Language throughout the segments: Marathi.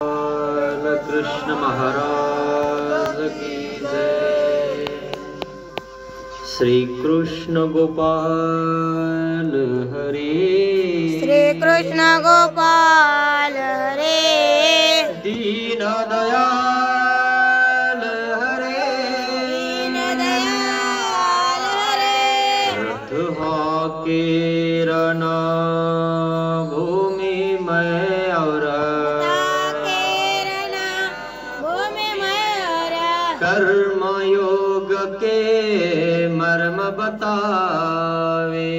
कृष्ण महाराज की जय। श्री कृष्ण गोपाल हरे, श्री कृष्ण गोपाल हरे, दीन दयाल हरे, दीन दयाल हरे। रथ हाकेरन भूमि में और कर्म योग के मर्म बतावे,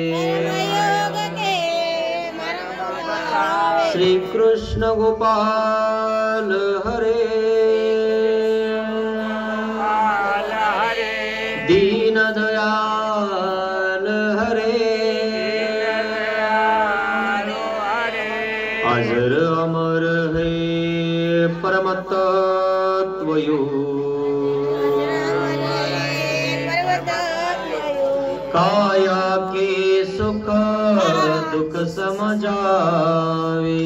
श्री कृष्ण गोपाल हरे, दीन दयाल हरे, अजर अमर है परम तत्वयो, काया के सुख दुख समझावे,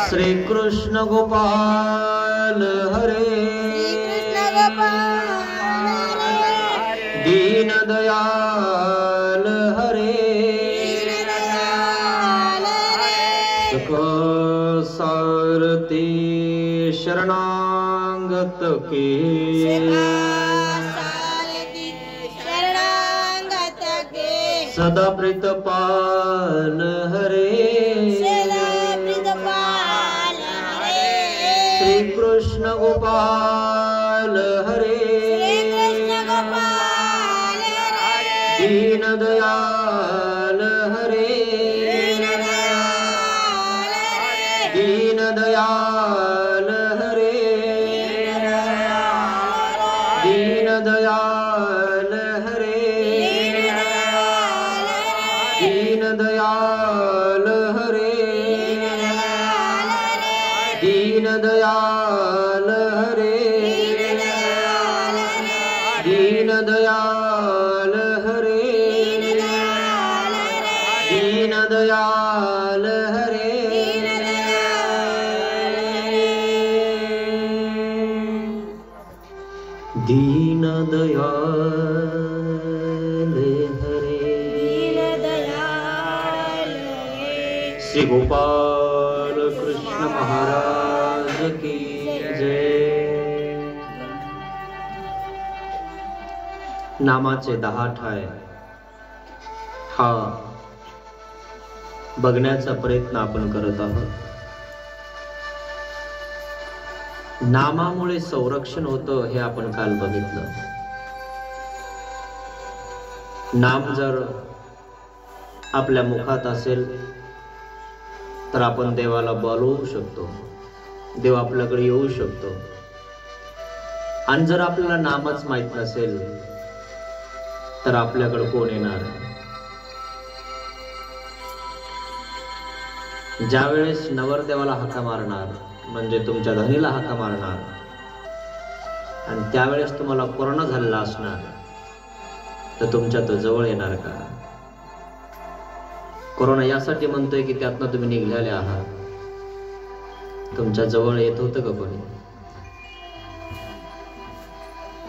श्री कृष्ण गोपाल हरे, दीन दयाल हरे, सुख सारथी शरणागत के, सदा प्रीतपाल हरे, श्री कृष्ण गोपाल हरे, दीन दयाल हरे, दीन दयाल हरे, दीन दयाल हरे, दीन दयाल हरे, दीन दयाल हरे, दीन दयाल हरे, दीन दयाल हरे। दीन दयाल हरे, श्री गोपाल कृष्ण महाराज की जय। नामाचे 10 ठाय हा बघण्याचा प्रयत्न आपण करत आहोत। नामामुळे संरक्षण होतं हे आपण काल बघितलं। नाम जर आपल्या मुखात असेल तर आपण देवाला बोलवू शकतो, देव आपल्याकडे येऊ शकतो। आणि जर आपल्याला नामच माहित नसेल तर आपल्याकडे कोण येणार? ज्या वेळेस नवरदेवाला हाका मारणार म्हणजे तुमच्या धनीला हाका मारणार आणि त्यावेळेस तुम्हाला कोरोना झालेला असणार तर तुमच्या तो जवळ येणार का? कोरोना यासाठी म्हणतोय की त्यातनं तुम्ही निघालेले आहात, तुमच्या जवळ येत होतं का कोणी?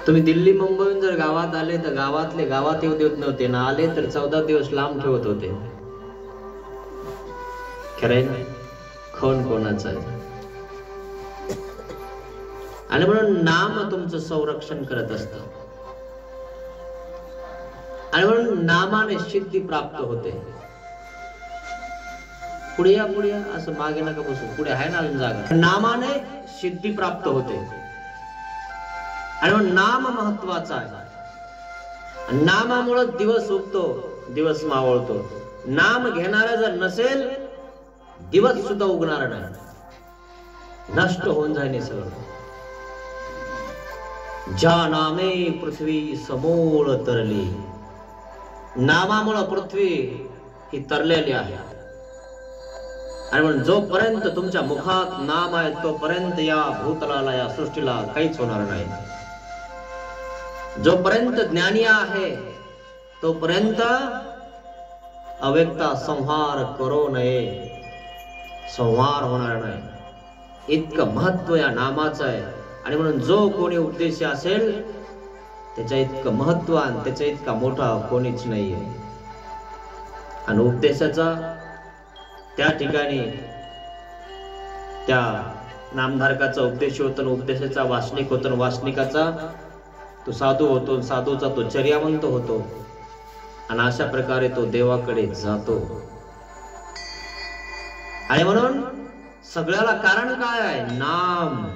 तुम्ही दिल्ली मुंबईहून जर गावात आले तर गावातले गावात येऊ देत नव्हते ना, आले तर 14 दिवस लांब ठेवत होते। खरंय ना? कोण कोणाचं आहे? आणि म्हणून नाम तुमचं संरक्षण करत असतं आणि म्हणून नामाने सिद्धी प्राप्त होते। पुढे या असं मागे नका बसू, पुढे आहे ना अजून जागा। नामाने सिद्धी प्राप्त होते आणि म्हणून नाम महत्वाचा आहे। नामामुळे दिवस उगतो, दिवस मावळतो। नाम घेणारा जर नसेल दिवस सुद्धा उगणार नाही, नष्ट होऊन जाईल सगळं। ज्या नामे पृथ्वी समूळ तरली, नामामुळे पृथ्वी ही तरलेली आहे। आणि म्हणून जोपर्यंत तुमच्या मुखात नाम आहे तोपर्यंत या भूतलाला या सृष्टीला काहीच होणार नाही। जोपर्यंत ज्ञानी आहे तोपर्यंत अव्यक्ता संहार करो नये। संहार होणार नाही. इतकं महत्व या नामाचं आहे. आणि म्हणून जो कोणी उपदेशी असेल त्याच्या इतकं महत्व आणि त्याच्या इतका मोठा कोणीच नाहीये. आणि उपदेशाचा त्या ठिकाणी त्या नामधारकाचा उपदेश होतो, उपदेशाचा वासनिक होतो, वासनिकाचा तो साधू होतो, साधूचा तो चर्यावंत होतो. आणि अशा प्रकारे तो देवाकडे जातो. आणि म्हणून सगळ्याला कारण काय आहे? नाम.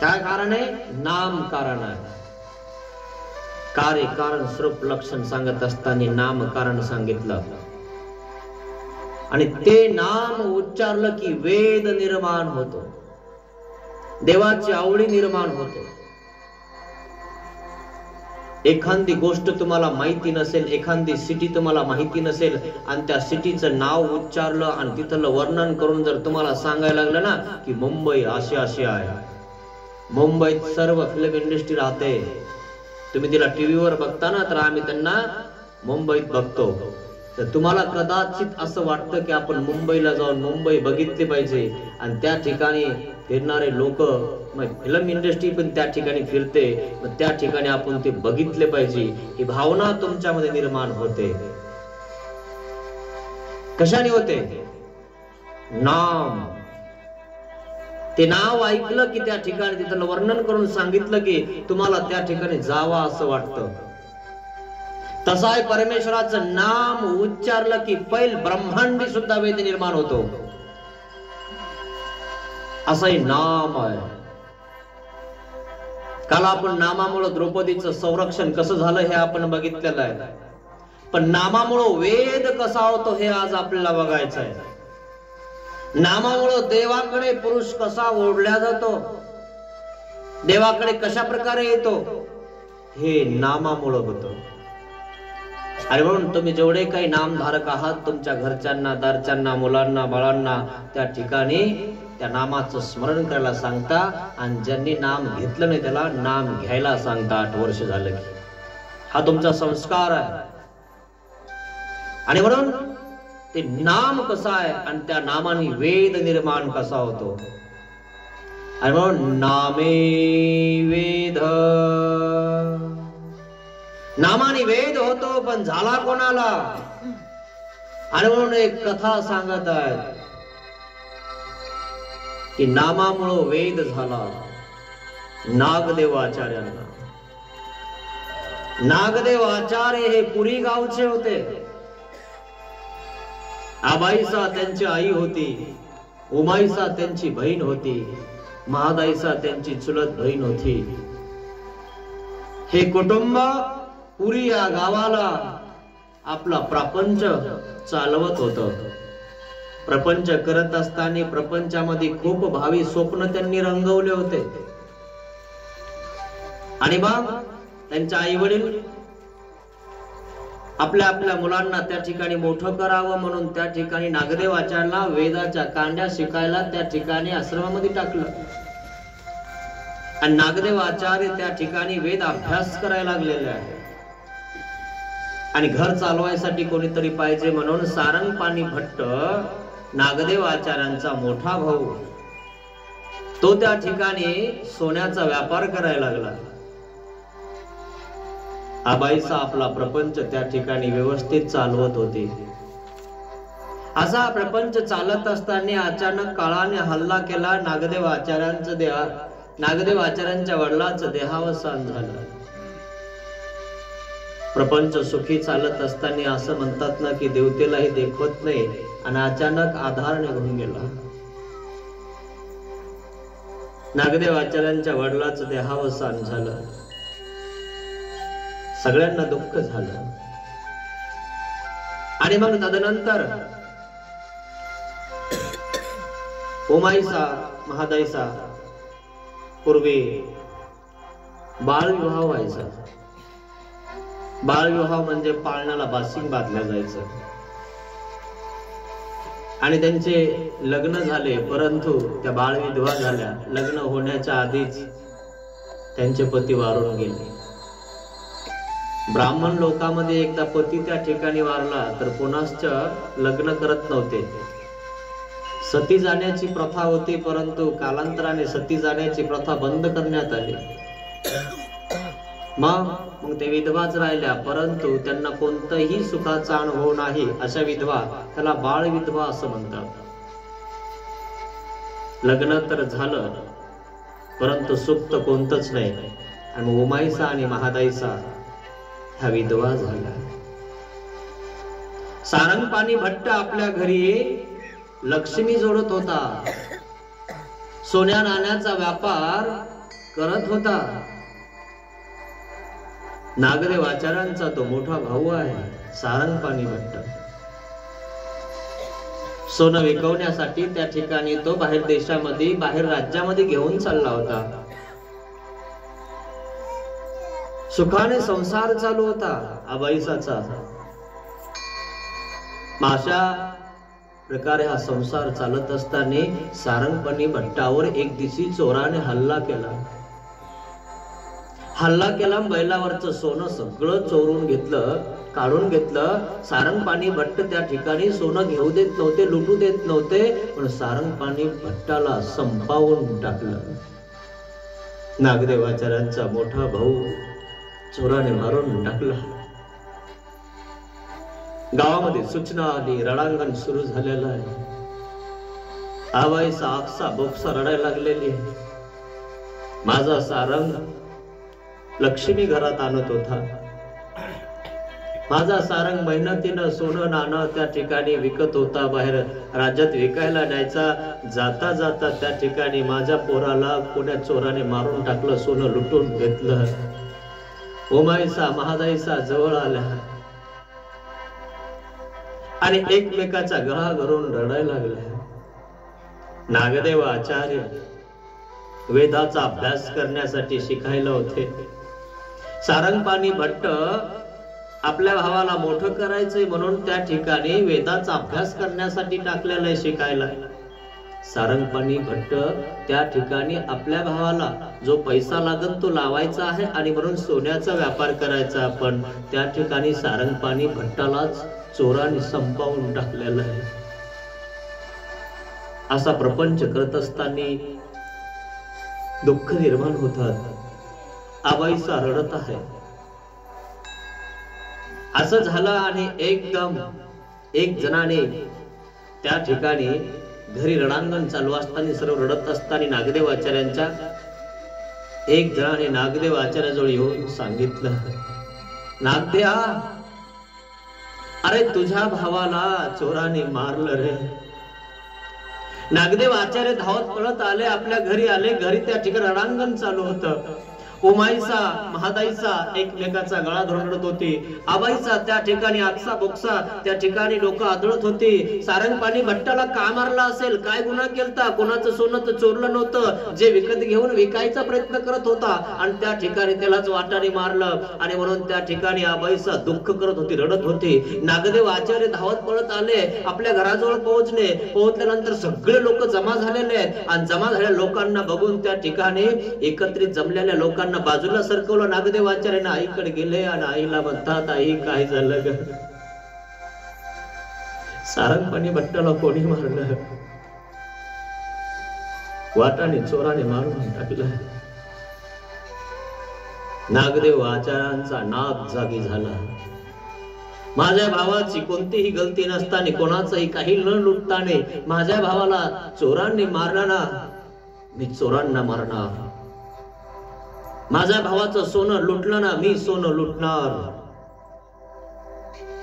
काय कारण आहे? नाम कारण आहे. कार्य कारण स्वरूप लक्षण सांगत असताना नाम कारण सांगितलं. आणि ते नाम उच्चारलं की वेद निर्माण होतो, देवाची आवडी निर्माण होते. एखादी गोष्ट तुम्हाला माहिती नसेल, एखादी सिटी तुम्हाला माहिती नसेल आणि त्या सिटीचं नाव उच्चारलं आणि तिथलं वर्णन करून जर तुम्हाला सांगायला लागलं ना की मुंबई अशी अशी आहे, मुंबईत सर्व फिल्म इंडस्ट्री राहते, तुम्ही तिला टीव्हीवर बघता ना, तर आम्ही त्यांना मुंबईत बघतो, तर तुम्हाला कदाचित असं वाटतं की आपण मुंबईला जाऊन मुंबई बघितली पाहिजे. आणि त्या ठिकाणी फिरणारे लोक, फिल्म इंडस्ट्री पण त्या ठिकाणी फिरते, मग त्या ठिकाणी आपण ते बघितले पाहिजे, ही भावना तुमच्यामध्ये निर्माण होते. कशाने होते? नाम. ते नाव ऐकलं की त्या ठिकाणी तिथलं वर्णन करून सांगितलं की तुम्हाला त्या ठिकाणी जावा असं वाटतं. तसा आहे परमेश्वराचं नाम उच्चारलं की पैल ब्रह्मांडी सुद्धा वेद निर्माण होतो. असंही नाम आहे. काल आपण नामामुळे द्रौपदीचं संरक्षण कसं झालं हे आपण बघितलेलं आहे. पण नामामुळे वेद कसा होतो हे आज आपल्याला बघायचं आहे. नामामुळे देवाकडे पुरुष कसा ओढल्या जातो, देवाकडे कशा प्रकारे येतो, हे नामामुळे होतं. आणि म्हणून तुम्ही जेवढे काही नामधारक आहात, तुमच्या घरच्यांना, दारच्यांना, मुलांना, बाळांना त्या ठिकाणी त्या नामाचं स्मरण करायला सांगता. आणि ज्यांनी नाम घेतलं नाही त्याला नाम घ्यायला सांगता. 8 वर्ष झालं की हा तुमचा संस्कार आहे. आणि म्हणून ते नाम कसं आहे आणि त्या नामाने वेद निर्माण कसा होतो. आणि म्हणून नामे वेद, नामाने वेद होतो, पण झाला कोणाला? आणि म्हणून एक कथा सांगत आहे की नामामुळे वेद झाला नागदेव आचार्यांना. नागदेव आचार्य हे पुरी गावचे होते. आबाईसा त्यांची आई होती, उमाईसा त्यांची बहीण होती, महादाईसा त्यांची चुलत बहीण होती. हे कुटुंब पुरी या गावाला आपला प्रपंच चालवत होत. प्रपंच करत असताना प्रपंचामध्ये खूप भावी स्वप्न त्यांनी रंगवले होते. आणि मग त्यांच्या आई वडील आपल्या आपल्या मुलांना त्या ठिकाणी मोठं करावं म्हणून त्या ठिकाणी नागदेव आचार्याला वेदाच्या कांड्या शिकायला त्या ठिकाणी आश्रमामध्ये टाकलं. आणि नागदेव आचार्य त्या ठिकाणी वेद अभ्यास करायला लागलेले आहे. आणि घर चालवायसाठी कोणीतरी पाहिजे म्हणून सारंगपाणी भट्ट नागदेव आचार्यांचा मोठा भाऊ, तो त्या ठिकाणी सोन्याचा व्यापार करायला लागला. आबाईचा आपला प्रपंच त्या ठिकाणी व्यवस्थित चालवत होती. असा प्रपंच चालत असताना अचानक काळाने हल्ला केला. नागदेव आचार्यांच्या वडिलांचं देहावसान झालं. प्रपंच सुखी चालत असताना असं म्हणतात ना की देवतेलाही देखवत नाही, आणि अचानक आधार निघून गेला. नागदेव आचार्यांच्या वडिलांचं देहावसान झालं. सगळ्यांना दुःख झालं. आणि मग तदनंतर उमाईसा, महादाईसा पूर्वी बाळविवाह व्हायचा. बाळविवाह म्हणजे पाळण्याला बासिंग बांधलं जायचं. आणि त्यांचे लग्न झाले, परंतु त्या बाळविधवा झाल्या. लग्न होण्याच्या आधीच त्यांचे पती वारून गेले. ब्राह्मण लोकांमध्ये एकदा पती त्या ठिकाणी वारला तर पुनश्च लग्न करत नव्हते. सती जाण्याची प्रथा होती, परंतु कालांतराने सती जाण्याची प्रथा बंद करण्यात आली. मग ते विधवाच राहिल्या, परंतु त्यांना कोणताही सुखाचा अनुभव नाही. अशा विधवा त्याला बाळ विधवा असं म्हणतात. लग्न तर झालं परंतु सुख तर कोणतंच नाही. आणि उमाईसा आणि महादाईसा ह्या विधवा झाल्या. सारंगपाणी भट्ट आपल्या घरी लक्ष्मी जोडत होता, सोन्या नाण्याचा व्यापार करत होता. नागदेव आचार्यांचा तो मोठा भाऊ आहे सारंगपाणी भट्ट. सोनं विकवण्यासाठी त्या ठिकाणी तो बाहेर देशामध्ये, बाहेर राज्यामध्ये घेऊन चालला होता. सुखाने संसार चालू होता आबाईसाचा. अशा प्रकारे हा संसार चालत असताना सारंगपाणी भट्टावर एक दिवशी चोराने हल्ला केला. बैलावरचं सोनं सगळं चोरून घेतलं, काढून घेतलं. सारंगपाणी भट्ट त्या ठिकाणी सोनं घेऊ देत नव्हते, लुटू देत नव्हते, पण सारंगपाणी भट्टाला संपावून टाकलं. नागदेवाचार्यांचा मोठा भाऊ चोराने मारून टाकला. गावामध्ये सूचना आली, रणांगण सुरू झालेलं आहे. आबाईसा आकसा बोपसा रडायला लागलेली आहे. माझा सारंग लक्ष्मी घरात आणत होता. माझा सारंग मेहनतीनं सोनं नाणं त्या ठिकाणी विकत होता, बाहेर राज्यात विकायला न्यायचा. जाता जाता त्या ठिकाणी माझ्या पोराला कोण्या चोराने मारून टाकलं, सोनं लुटून घेतलं. उमाईसा महादाईसा जवळ आल्या आणि एकमेकाचा गळा धरून रडायला लागल्या. नागदेव आचार्य वेदाचा अभ्यास करण्यासाठी शिकायला होते. सारंगपाणी भट्ट आपल्या भावाला मोठं करायचंय म्हणून त्या ठिकाणी वेदाचा अभ्यास करण्यासाठी टाकलेलं आहे शिकायला. सारंगपाणी भट्ट त्या ठिकाणी आपल्या भावाला जो पैसा लागत तो लावायचा आहे आणि म्हणून सोन्याचा व्यापार करायचा. पण त्या ठिकाणी सारंगपाणी भट्टालाच चोराने संपावून टाकलेलं आहे. असा प्रपंच करत असताना दुःख निर्माण होतात. आबाईसा रडत आहे. असं झालं आणि एकदम एक जणाने त्या ठिकाणी घरी रणांगण चालू असताना, सर्व रडत असताना नागदेव आचार्यांच्या एक जणाने नागदेव आचार्याजवळ येऊन सांगितलं, नागदेवा, अरे तुझ्या भावाला चोराने मारलं रे. नागदेव आचार्य धावत पळत आले, आपल्या घरी आले. घरी त्या ठिकाणी रणांगण चालू होतं. उमाईसा महादाईसा एकमेकाचा गळा धरून रडत होती. आबाईसा त्या ठिकाणी आकसा बोक्सा त्या ठिकाणी लोक आदळत होती. सारंगपाणी भट्टाला का मारला असेल, काय गुन्हा केलता, कोणाचं सोनं तर चोरलं नव्हतं, जे विकत घेऊन विकायचा प्रयत्न करत होता आणि त्या ठिकाणी त्यालाच वाटाने मारलं. आणि म्हणून त्या ठिकाणी आबाईसा दुःख करत होती, रडत होती. नागदेव आचार्य धावत पळत आले, आपल्या घराजवळ पोहोचल्यानंतर सगळे लोक जमा झालेले आहेत आणि जमा झालेल्या लोकांना बघून त्या ठिकाणी एकत्रित जमलेल्या लोकांना बाजूला सरकवलं. नागदेव आचार्य आईकडे गेले आणि आईला म्हणतात, आई काय झालं ग? सारंगपाणी भट्टाला कोणी मारलं? वाटाने चोराने मारून टाकलं. नागदेव आचार्यांचा नाक जागी झाला. माझ्या भावाची कोणतीही गलती नसताना, कोणाचंही काही न लुटताना माझ्या भावाला चोरांनी मारला ना, मी चोरांना मारणार. माझ्या भावाचं सोनं लुटलं ना, मी सोनं लुटणार,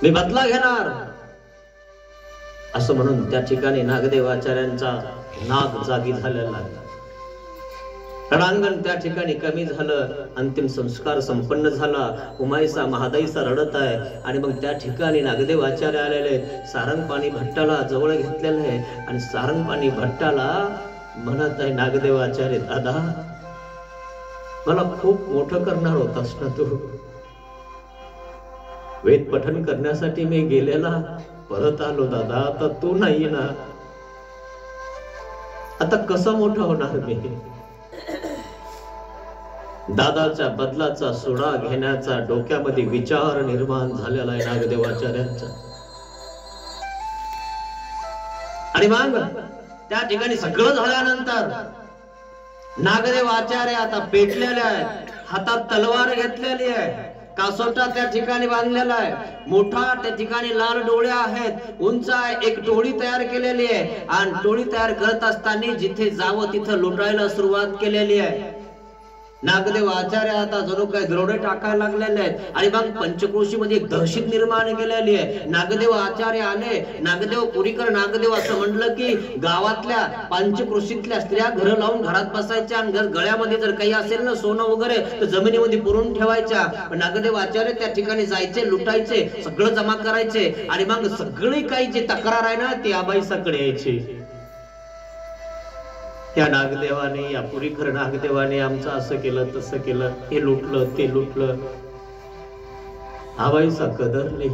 मी बदला घेणार. असं म्हणून त्या ठिकाणी नागदेव आचार्यांचा नाक जागी झालेला. रणांगण त्या ठिकाणी कमी झालं. अंतिम संस्कार संपन्न झाला. उमाईसा महादाईसा रडत आहे आणि मग त्या ठिकाणी नागदेव आचार्य आलेले. सारंगपाणी भट्टाला जवळ घेतलेलं आहे आणि सारंगपाणी भट्टाला म्हणत आहे, नागदेव आचार्य दादा, मला खूप मोठं करणार होतास ना तू. वेद पठन करण्यासाठी मी गेलेला, परत आलो दादा, आता तू नाही ना, आता कसं मोठं होणार मी? दादाच्या बदलाचा सोडा घेण्याचा डोक्यामध्ये विचार निर्माण झालेला आहे नागदेवाचार्यांचा. आणि मग त्या ठिकाणी सगळं झाल्यानंतर नागदेव आचार्य आता पेटलेले आहेत, हातात तलवार घेतलेली आहे, कासोटा त्या ठिकाणी बांधलेला आहे, मोठा त्या ठिकाणी लाल डोळे आहेत, उंच आहे, एक टोळी तयार केलेली आहे आणि टोळी तयार करत असताना जिथे जावं तिथं लुटायला सुरुवात केलेली आहे. नागदेव आचार्य आता जणू काय दरोडे टाकायला लागलेले आहेत आणि मग पंचक्रोशी मध्ये एक दहशत निर्माण केलेली आहे. नागदेव आचार्य आले, नागदेव पुरीकर नागदेव असं म्हटलं की गावातल्या पंचक्रोशीतल्या स्त्रिया घर लावून घरात बसायच्या आणि गळ्यामध्ये जर काही असेल ना सोनं वगैरे तर जमिनीमध्ये पुरून ठेवायच्या. नागदेव आचार्य त्या ठिकाणी जायचे, लुटायचे, सगळं जमा करायचे आणि मग सगळी काही जी तक्रार आहे ना ती आबाईसाकडे यायची. त्या नागदेवाने, या पुरीकर नागदेवाने आमचं असं केलं, तसं केलं, हे लुटलं, ते लुटलं. आबाईसा कदरली.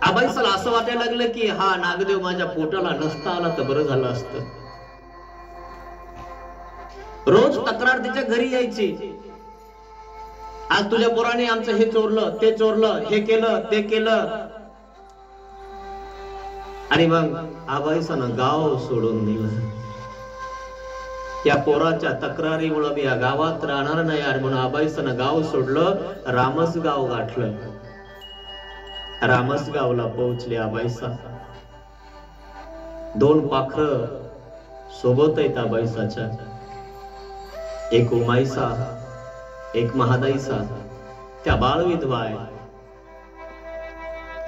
आबाईसाला असं वाटायला लागलं की हा नागदेव माझ्या पोटाला नसता आला तर बरं झालं असतं. रोज तक्रार तिच्या घरी यायची, आज तुझ्या पोराने आमचं हे चोरलं, ते चोरलं, हे केलं, ते केलं. आणि मग आबाईसानं गाव सोडून दिलं. या पोराच्या तक्रारीमुळे मी या गावात राहणार नाही आणि म्हणून आबाईसानं गाव सोडलं, रामसगाव गाठलं. रामसगावला पोहोचले आबाईसा. 2 पाखरं सोबत आहेत आबाईसाच्या, एक उमाईसा, एक महादाईसा. त्या बाळविधवा आहे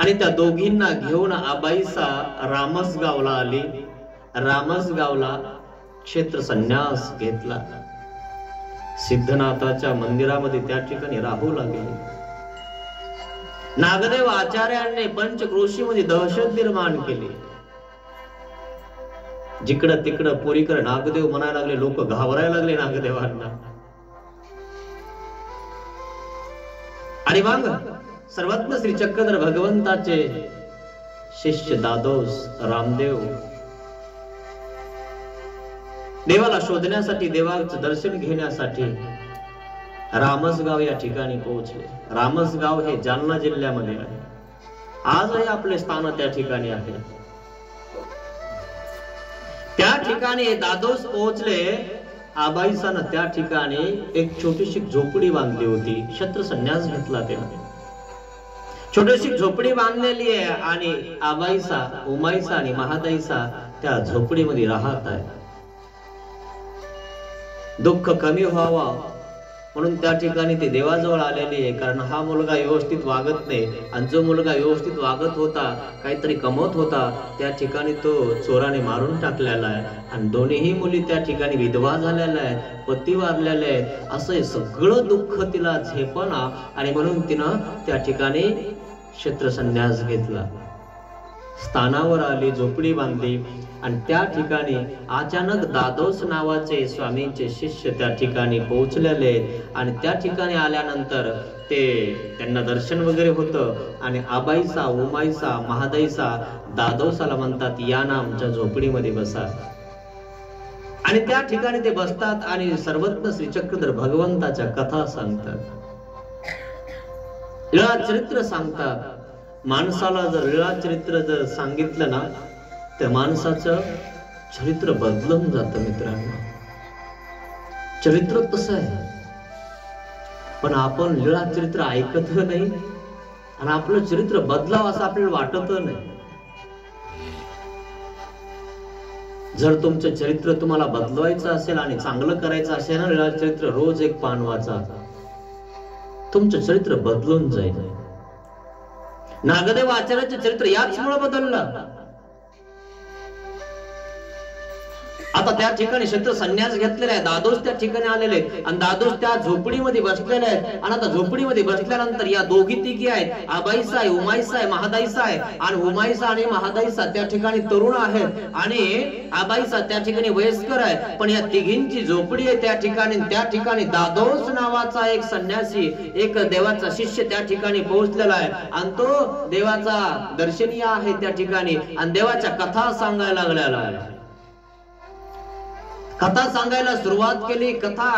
आणि त्या दोघींना घेऊन आबाईसा रामसगावला आली. रामसगावला क्षेत्र संन्यास घेतला. सिद्धनाथाच्या मंदिरामध्ये त्या ठिकाणी राहू लागले. नागदेव आचार्यांनी पंचक्रोशीमध्ये दहशत निर्माण केली. जिकडं तिकडं पुरीकर नागदेव म्हणायला लागले, लोक घाबरायला लागले नागदेवांना. आणि मग सर्वज्ञ श्री चक्रधर भगवंताचे शिष्य दादोस रामदेव देवाला शोधण्यासाठी, देवाचं दर्शन घेण्यासाठी रामसगाव या ठिकाणी पोहोचले. रामसगाव हे जालना जिल्ह्यामध्ये आहे. आजही आपले स्थान त्या ठिकाणी आहे. त्या ठिकाणी दादोस पोहोचले. आबाईसानं त्या ठिकाणी एक छोटीशी झोपडी बांधली होती. क्षत्र संन्यास घेतला त्याने. छोटीशी झोपडी बांधलेली आहे आणि आबाईसा, उमाईसा आणि महादाईसा त्या झोपडीमध्ये राहत आहे. दुःख कमी व्हावा म्हणून त्या ठिकाणी ते देवाजवळ आलेली आहे. कारण हा मुलगा व्यवस्थित वागत नाही आणि जो मुलगा व्यवस्थित वागत होता, काहीतरी कमवत होता, त्या ठिकाणी तो चोराने मारून टाकलेला आहे आणि दोन्हीही मुली त्या ठिकाणी विधवा झालेल्या आहेत, पती वारलेले आहेत. असं सगळं दुःख तिला झेपना आणि म्हणून तिनं त्या ठिकाणी क्षेत्र संन्यास घेतला. स्थानावर आली, झोपडी बांधली आणि त्या ठिकाणी अचानक दादोस नावाचे स्वामींचे शिष्य त्या ठिकाणी पोहोचलेले आणि त्या ठिकाणी आल्यानंतर त्यांना दर्शन वगैरे होतं आणि आबाईसा, उमाईसा, महादाईसा दादोसाला म्हणतात, या ना आमच्या झोपडीमध्ये बसा. आणि त्या ठिकाणी ते बसतात आणि सर्वज्ञ श्री चक्रधर भगवंताच्या कथा सांगतात, लीळा चरित्र सांगतात. माणसाला जर लीळा चरित्र जर सांगितलं ना तर माणसाचं चरित्र बदलून जातं. मित्रांनो, चरित्र तसं आहे, पण आपण लीळा चरित्र ऐकत नाही आणि आपलं चरित्र बदलावं असं आपल्याला वाटत नाही. जर तुमचं चरित्र तुम्हाला बदलवायचं असेल आणि चांगलं करायचं असेल ना, लीळा चरित्र रोज एक पान वाचा, तुमचं चरित्र बदलून जाईल. नागदेव आचार्याचे चरित्र याचमुळे बदललं. आता त्या ठिकाणी क्षेत्र संन्यास घेतलेला आहे. दादोस त्या ठिकाणी आलेले आणि दादोस त्या झोपडीमध्ये बसलेले आहेत. आणि आता झोपडीमध्ये बसल्यानंतर या दोघी तिघी आहेत, आबाईसा आहे, उमाईसा आहे, महादाईसा आहे. आणि उमाईसा आणि महादाईसा त्या ठिकाणी तरुण आहेत आणि आबाईसा त्या ठिकाणी वयस्कर आहे. पण या तिघींची झोपडी आहे त्या ठिकाणी. त्या ठिकाणी दादोस नावाचा एक संन्यासी, एक देवाचा शिष्य त्या ठिकाणी पोहोचलेला आहे आणि तो देवाचा दर्शनीय आहे त्या ठिकाणी आणि देवाच्या कथा सांगायला लागलेला आहे. कथा सांगायला सुरुवात केली. कथा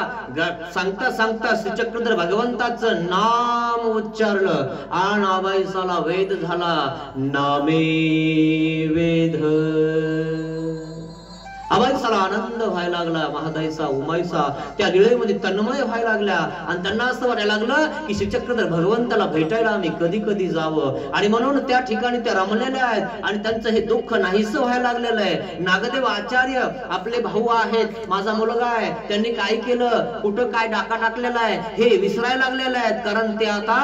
सांगता सांगता श्री चक्रधर भगवंताचं नाम उच्चारलं आणि आबाईसाला वेद झाला. नामे वेद माणसाला आनंद व्हायला लागला, महादाईचा उमाईचा त्या लीळेमध्ये तन्मय व्हायला लागल्या आणि त्यांना असं वाटायला लागलं की श्रीचक्रधर भगवंताला भेटायला आम्ही कधी कधी जावं. आणि म्हणून त्या ठिकाणी त्या रमलेल्या आहेत आणि त्यांचं हे दुःख नाहीसं व्हायला लागलेलं आहे. नागदेव आचार्य आपले भाऊ आहेत, माझा मुलगा आहे, त्यांनी काय केलं, कुठं काय डाका टाकलेला आहे हे विसरायला लागलेले आहेत, कारण ते आता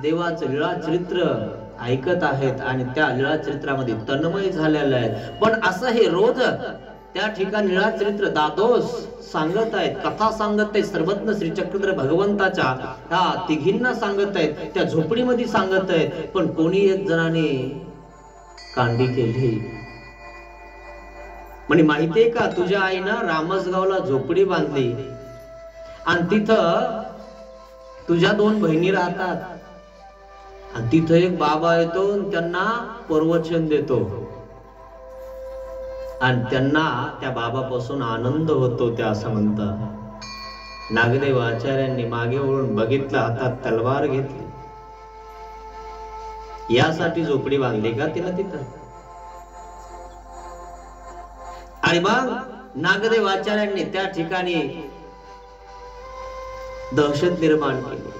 देवाचं लीळा चरित्र ऐकत आहेत आणि त्या लीळा चरित्रामध्ये तन्मय झालेले आहेत. पण असं हे रोज त्या ठिकाणी लीळा चरित्र दादोस सांगत आहेत, कथा सांगत आहेत, सर्वज्ञ श्री चक्रधर भगवंताच्या ह्या तिघींना सांगत आहेत, त्या झोपडीमध्ये सांगत आहेत. पण कोणी एक जणाने कांडी केली. म्हणजे माहितीये का, तुझ्या आईनं रामसगावला झोपडी बांधली आणि तिथं तुझ्या 2 बहिणी राहतात आणि तिथं एक बाबा येतो आणि त्यांना प्रवचन देतो आणि त्यांना त्या बाबापासून आनंद होतो. त्या असं म्हणतात. नागदेव आचार्यांनी मागे वळून बघितलं, हातात तलवार घेतली. यासाठी झोपडी बांधली का तिला तिथं? आणि मग नागदेव आचार्यांनी त्या ठिकाणी दहशत निर्माण केली.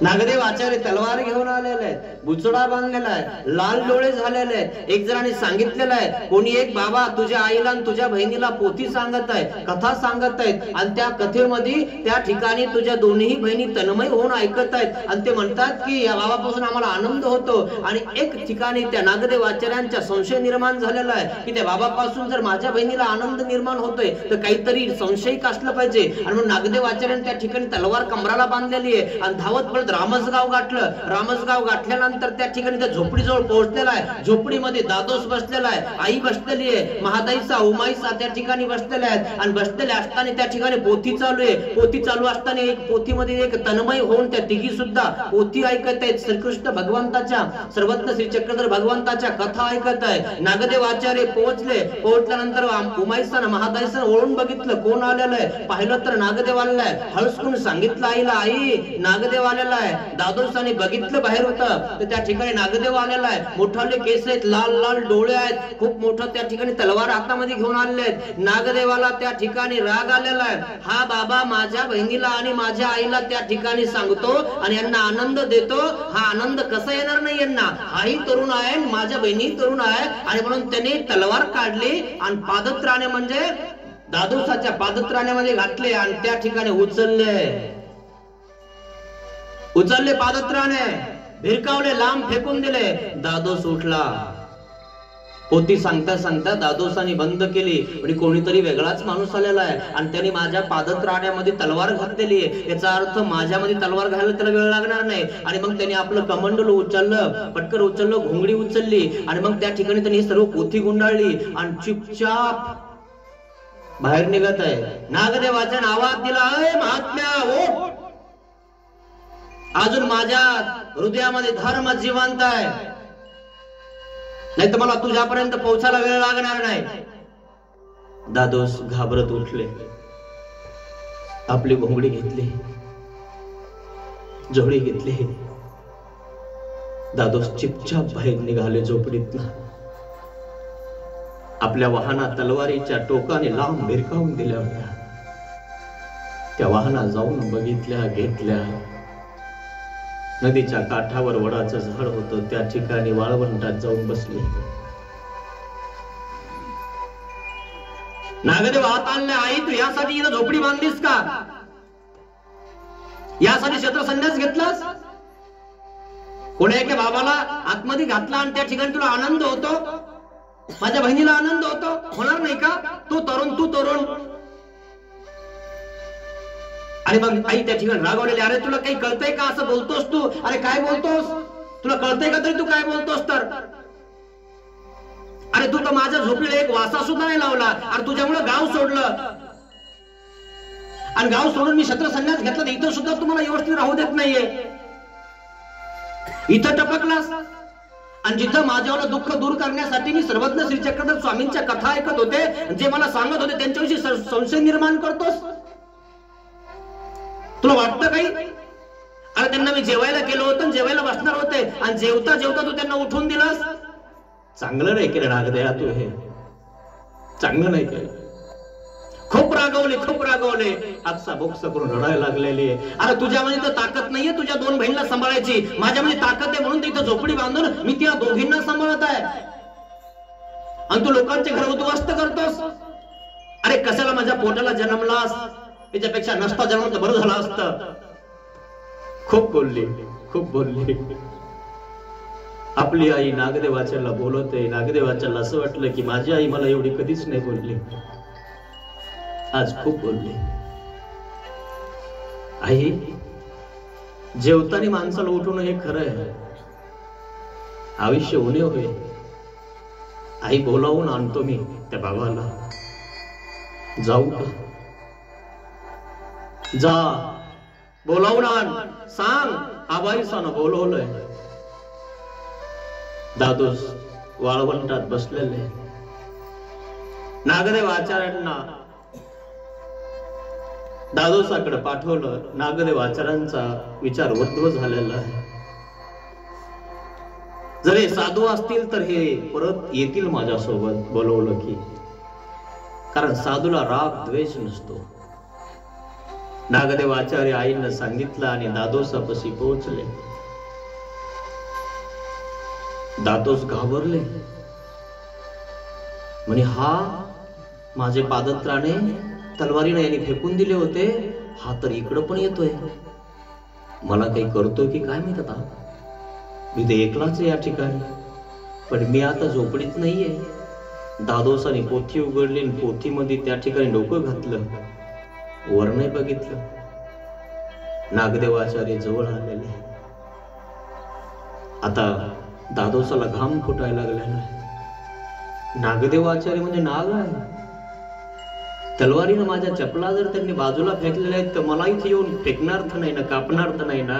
नागदेव आचार्य तलवार घेऊन आलेले आहेत, बुचडा बांधलेला आहे, लाल डोळे झालेले आहेत. एक जणांनी सांगितलेलं आहे, कोणी एक बाबा तुझ्या आईला आणि तुझ्या बहिणीला पोथी सांगत आहे, कथा सांगत आहेत आणि त्या कथेमध्ये त्या ठिकाणी तुझ्या दोन्ही बहिणी तन्मय होऊन ऐकत आहेत आणि ते म्हणतात की या बाबापासून आम्हाला आनंद होतो. आणि एक ठिकाणी त्या नागदेव आचार्यांचा संशय निर्माण झालेला आहे की त्या बाबापासून जर माझ्या बहिणीला आनंद निर्माण होतोय तर काहीतरी संशयिक असलं पाहिजे. आणि मग नागदेव आचार्यांनी त्या ठिकाणी तलवार कमराला बांधलेली आहे आणि धावत पळत रामसगाव गाठलं. रामसगाव गाठल्यानंतर त्या ठिकाणी त्या झोपडीजवळ पोहोचलेला आहे. झोपडीमध्ये दादोस बसलेला आहे, आई बसलेली आहे, महादाईचा उमाईचा त्या ठिकाणी बसलेला आहेत आणि बसलेले असताना त्या ठिकाणी पोथी चालू आहे. पोथी चालू असताना एक पोथीमध्ये एक तन्मय होऊन त्या तिघी सुद्धा पोथी ऐकत आहेत. श्रीकृष्ण भगवंताच्या, सर्वज्ञ श्री चक्रधर भगवंताच्या कथा ऐकत आहे. नागदेव आचार्य पोहोचल्यानंतर उमाईचा महादाईचा वळून बघितलं कोण आलेलं आहे. पाहिलं तर नागदेव आलेला आहे. हळसून सांगितलं आईला, आई नागदेव आलेला आहे. दादोसाने बघितलं बाहेर होतं तर त्या ठिकाणी नागदेव आलेला आहे. मोठाले केस आहेत, लाल लाल डोळे आहेत, खूप मोठं त्या ठिकाणी तलवार हातामध्ये घेऊन आलेले आहेत. नागदेवाला त्या ठिकाणी राग आलेला आहे. हा बाबा माझ्या बहिणीला आणि माझ्या आईला त्या ठिकाणी सांगतो आणि यांना आनंद देतो. हा आनंद कसा येणार नाही यांना? हाही तरुण आहे, माझ्या बहिणी तरुण आहे. आणि म्हणून त्याने तलवार काढली आणि पादत्राणे म्हणजे दादोसाच्या पादत्राण्यामध्ये घातले आणि त्या ठिकाणी उचलले पादत्राणे, भिरकावले, लांब फेकून दिले. दादोस उठला. पोथी सांगता सांगता दादोसाने बंद केली. म्हणजे कोणीतरी वेगळाच माणूस आलेला आहे आणि त्याने माझ्या पादत्राण्यामध्ये तलवार घातलेली आहे, याचा अर्थ माझ्यामध्ये तलवार घालायला त्याला वेळ लागणार नाही. आणि मग त्याने आपलं कमंडल उचललं, पटकन उचललं, घोंगडी उचलली आणि मग त्या ठिकाणी त्यांनी सर्व पोथी गुंडाळली आणि चुपचाप बाहेर निघत आहे. नागदेवाच्या नावात दिला, अय महात्म्या ओ, अजून माझ्या हृदयामध्ये धर्म जिवंत आहे, नाही तर मला तुझ्यापर्यंत पोहोचायला वेळ लागणार नाही. दादोस घाबरत उठले, आपली घोंगडी घेतली, जोडी घेतली. दादोस चुपचाप बाहेर निघाले झोपडीतनं. आपल्या वाहनात तलवारीच्या टोकाने लांब भिरकावून दिल्या होत्या. त्या वाहनात जाऊन बघितल्या, घेतल्या. नदीच्या काठावर वडाचं झाड होतं, त्या ठिकाणी वाळवंटात जाऊन बसले. नागदेव हात आणले, आई तू यासाठी इथं झोपडी बांधलीस का? यासाठी शस्त्रसंन्यास घेतलास? कोणी एका बाबाला आतमध्ये घातला आणि त्या ठिकाणी तुला आनंद होतो, माझ्या बहिणीला आनंद होतो, होणार नाही का? तू तरुण. आणि मग आई त्या ठिकाणी रागवलेली, अरे तुला काही कळतंय का असं बोलतोस तू? अरे काय बोलतोस? तुला कळतंय का तरी तू काय बोलतोस? तर अरे तू तर माझ्या झोपडीला एक वासा सुद्धा नाही लावला. अरे तुझ्यामुळे गाव सोडलं आणि गाव सोडून मी शस्त्रसंन्यास घेतला, इथं सुद्धा तुम्हाला व्यवस्थित राहू देत नाहीये. इथं टपकलास आणि जिथं माझ्यावर दुःख दूर करण्यासाठी मी सर्वज्ञ श्री चक्रधर स्वामींच्या कथा ऐकत होते, जे मला सांगत होते त्यांच्याविषयी संशय निर्माण करतोस. तुला वाटतं काही? अरे त्यांना मी जेवायला केलं होतं, जेवायला बसणार होते आणि जेवता जेवता तू त्यांना उठून दिलास. चांगलं नाही केलं नागदेवा तू, हे चांगलं नाही केलं. खूप रागवले अक्सा बोक्स करून रडायला लागलेली आहे. अरे तुझ्यामध्ये तर ताकद नाहीये तुझ्या दोन बहिणीला सांभाळायची, माझ्यामध्ये ताकद आहे म्हणून तिथं झोपडी बांधून मी त्या दोघींना सांभाळत आहे आणि तू लोकांचे घर उद्ध्वस्त करतोस. अरे कशाला माझ्या पोटाला जन्मलास, याच्यापेक्षा नसता जन्म तर बरं झालं असतं. खूप बोलली. आपली आई नागदेवाच्याला बोलत आहे. नागदेवाच्याला असं वाटलं की माझी आई मला एवढी कधीच नाही बोलली, आज खूप बोलली. आई जेवताना माणसाला उठवणं हे खरं आहे, आयुष्य उणे होय. आई बोलावून आणतो मी त्या बाबाला. जाऊ का? जा बोलावून आण, सांग आबाईसानं बोलवलंय. दादोस वाळवंटात बसलेले. नागदेव आचार्यांना दादोसाकडे पाठवलं. नागदेव आचार्यांचा विचार उद्धव झालेला आहे. जर हे साधू असतील तर हे परत येतील माझ्यासोबत बोलवलं की, कारण साधूला राग द्वेष नसतो. नागदेव आचार्य आईनं सांगितलं आणि दादोसापाशी पोहोचले. दादोस घाबरले. म्हणे हा माझे पादत्राणे तलवारीने यांनी फेकून दिले होते, हा तर इकडं पण येतोय, मला काही करतोय की काय माहित. आता मी ते एकलाच आहे या ठिकाणी, पण मी आता झोपडीत नाहीये. दादोसाने पोथी उघडली, पोथीमध्ये त्या ठिकाणी डोकं घातलं, वर नाही बघितलं. नागदेवाचार्य जवळ आलेले. आता दादोसाला घाम फुटायला लागलेला. नागदेवाचार्य म्हणजे नाग आहे. तलवारीनं माझ्या चपला जर त्यांनी बाजूला फेकलेल्या आहेत तर मला इथे येऊन फेकणार तर नाही ना, कापणार तर नाही ना.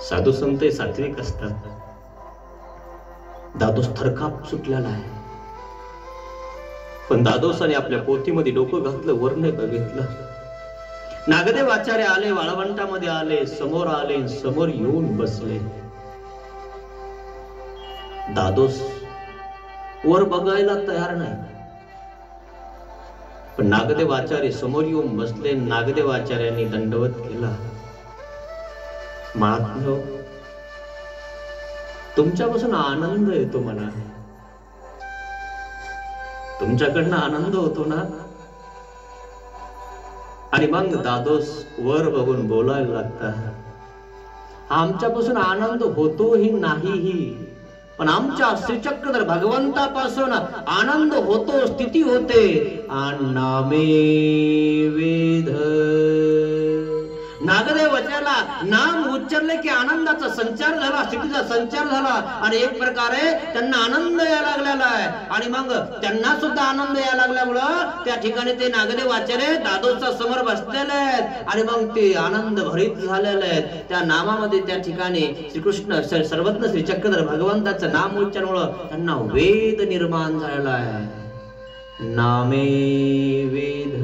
साधू संत सात्विक असतात. दादोस थरकाप सुटलेला आहे, पण दादोसाने आपल्या पोथीमध्ये डोकं घातलं, वर नाही बघितलं. नागदेव आचार्य आले, वाळवंटामध्ये आले, समोर आले, समोर येऊन बसले. दादोस वर बघायला तयार नाही, पण नागदेव आचार्य समोर येऊन बसले. नागदेव आचार्यांनी दंडवत केला. महात्म्य, तुमच्यापासून आनंद येतो मला, तुमच्याकडनं आनंद होतो ना. आणि मग दादोस वर बघून बोलायला लागता. आमच्यापासून आनंद होतोही नाहीही, पण आमच्या श्रीचक्रधर भगवंतापासून आनंद होतो, स्थिती होते. नामे वेद. नागदेव वचनाला नाम उच्चारले की आनंदाचा संचार झाला, स्थितीचा संचार झाला आणि एक प्रकारे त्यांना आनंद यायला लागलेला आहे. आणि मग त्यांना सुद्धा आनंद यायला लागल्यामुळं त्या ठिकाणी ते नागदेव आचार्य दादोसा समोर बसलेले आहेत आणि मग ते आनंद भरीत झालेले आहेत. त्या नामामध्ये त्या ठिकाणी श्रीकृष्ण सर्वज्ञ श्री चक्रधर भगवंताचं नाम उच्चारल्यामुळं त्यांना वेद निर्माण झालेला आहे. नामे वेद.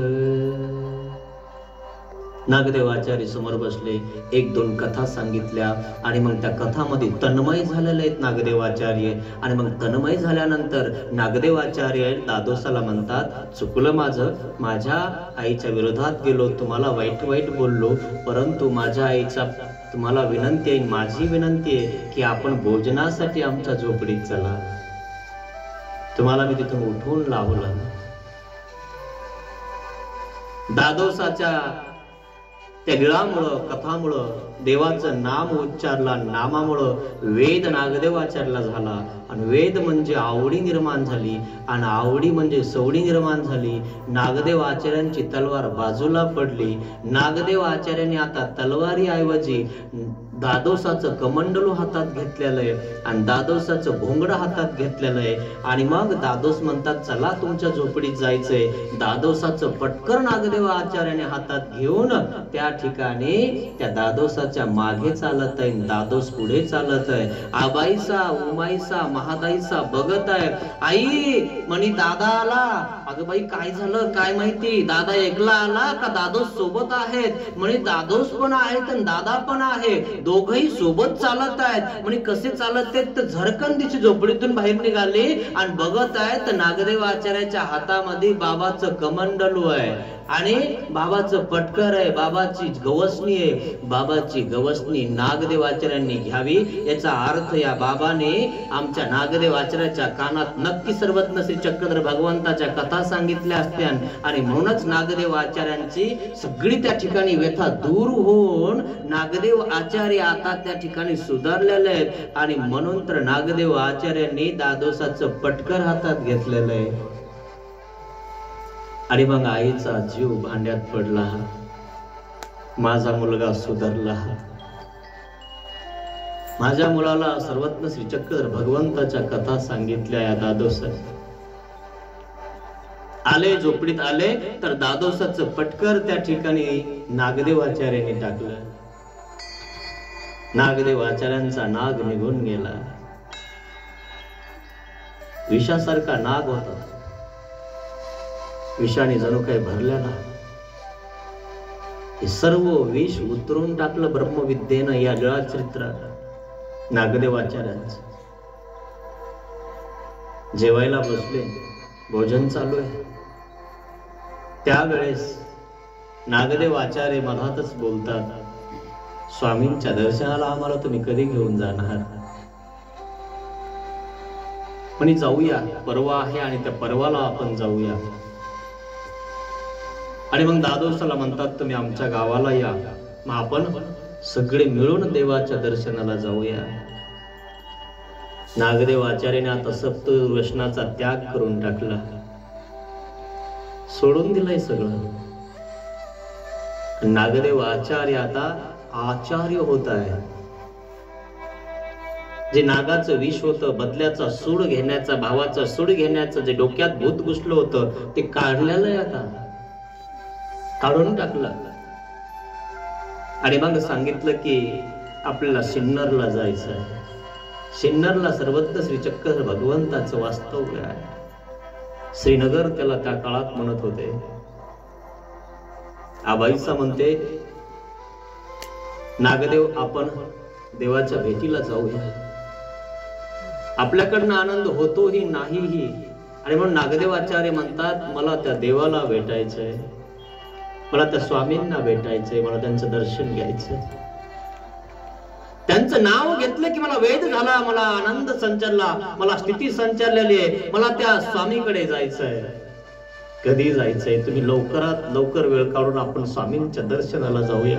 नागदेव आचार्य समोर बसले, एक दोन कथा सांगितल्या आणि मग त्या कथामध्ये तन्मय झालेले आहेत नागदेव आचार्य. आणि मग तन्मय झाल्यानंतर नागदेव आचार्य दादोसाला म्हणतात, चुकलं माझं, माझ्या आईच्या विरोधात गेलो, तुम्हाला वाईट बोललो, परंतु माझ्या आईचा तुम्हाला विनंती आहे, माझी विनंती आहे की आपण भोजनासाठी आमच्या झोपडीत चला. तुम्हाला मी तिथून उठवून लावलं. दादोसाच्या त्या गिळामुळं, कथामुळं देवाचं नाम उच्चारला, नामामुळं वेद नागदेवाचार्यला झाला आणि वेद म्हणजे आवडी निर्माण झाली आणि आवडी म्हणजे सवडी निर्माण झाली. नागदेव आचार्यांची तलवार बाजूला पडली. नागदेव आचार्यांनी आता तलवारी ऐवजी दादोसाचं कमंडलू हातात घेतलेलं आहे आणि दादोसाचं घोंगड हातात घेतलेलं आहे. आणि मग दादोस म्हणतात, चला तुमच्या झोपडीत जायचंय. दादोसाचं पटकन नागदेव आचार्याने हातात घेऊन त्या ठिकाणी त्या दादोसाच्या मागे चालत आहे. दादोस पुढे चालत आहे. आबाईसा, उमाईसा, महादाईसा बघत आहे. आई म्हणी दादा आला. अगं बाई काय झालं काय माहिती, दादा एकला आला का दादोस सोबत आहेत? म्हणे दादोस पण आहेत आणि दादा पण आहे. दोघही सोबत चालत आहेत. म्हणे कसे चालत आहेत तर झरकन तिची झोपडीतून बाहेर निघाले आणि बघत आहेत नागदेव आचार्याच्या हातामध्ये बाबाचं कमंडलू आहे आणि बाबाचं पटकर आहे, बाबाची गवसणी आहे. बाबाची गवसणी नागदेव आचार्यांनी घ्यावी. याचा अर्थ या बाबाने आमच्या नागदेव आचार्याच्या कानात नक्की सर्वज्ञ श्री चक्रधर भगवंताच्या कथा सांगितल्या असत्या आणि म्हणूनच नागदेव आचार्यांची सगळी त्या ठिकाणी व्यथा दूर होऊन नागदेव आचार्य आता त्या ठिकाणी सुधारलेले आहेत आणि म्हणून तर नागदेव आचार्यांनी दादोसाचं पटकर हातात घेतलेलं आहे. आणि मग आईचा जीव भांड्यात पडला. माझा मुलगा सुधारला. माझ्या मुलाला सर्वज्ञ श्री चक्रधर भगवंताच्या कथा सांगितल्या. या दादोसा आले, झोपडीत आले तर दादोसाचं पटकर त्या ठिकाणी नागदेव आचार्यांनी टाकलं. नागदेव आचार्यांचा नाग निघून गेला. विषासारखा नाग होता. विषाने जणू काही भरलेला. हे सर्व विष उतरून टाकलं ब्रह्मविद्येनं या लीळा चरित्रात नागदेव आचार्यांचं. जेवायला बसले, भोजन चालू आहे. त्यावेळेस नागदेव आचार्य मधातच बोलतात, स्वामींच्या दर्शनाला आम्हाला तुम्ही कधी घेऊन जाणार? म्हणे जाऊया, परवा आहे आणि त्या परवाला आपण जाऊया. आणि मग दादोसाला म्हणतात तुम्ही आमच्या गावाला या, मग आपण सगळे मिळून देवाच्या दर्शनाला जाऊया. नागदेव आचार्याने आता सप्तव्यसनाचा त्याग करून टाकला, सोडून दिलंय सगळं. नागदेव आचार्य आता आचार्य होत आहे. जे नागाचं विष होतं, बदल्याचा सूड घेण्याचा, भावाचा सूड घेण्याचं जे डोक्यात भूत घुसलं होतं ते काढलेलं आहे, आता काढून टाकलं. आणि मग सांगितलं की आपल्याला सिन्नरला जायचं आहे. सिन्नरला सर्वज्ञ श्री चक्रधर भगवंताचं वास्तव्य आहे. श्रीनगर त्याला त्या काळात म्हणत होते. आबाईसा म्हणते, नागदेव आपण देवाच्या भेटीला जाऊया. आपल्याकडनं आनंद होतोही नाहीही. आणि म्हणून नागदेव आचार्य म्हणतात, मला त्या देवाला भेटायचंय, मला त्या स्वामींना भेटायचंय, मला त्यांचं दर्शन घ्यायचंय. त्यांचं नाव घेतलं की मला वेद झाला, मला आनंद संचारला, मला स्थिती संचारलेली आहे, मला त्या स्वामीकडे जायचंय. कधी जायचंय? तुम्ही लवकरात लवकर वेळ काढून आपण स्वामींच्या दर्शनाला जाऊया.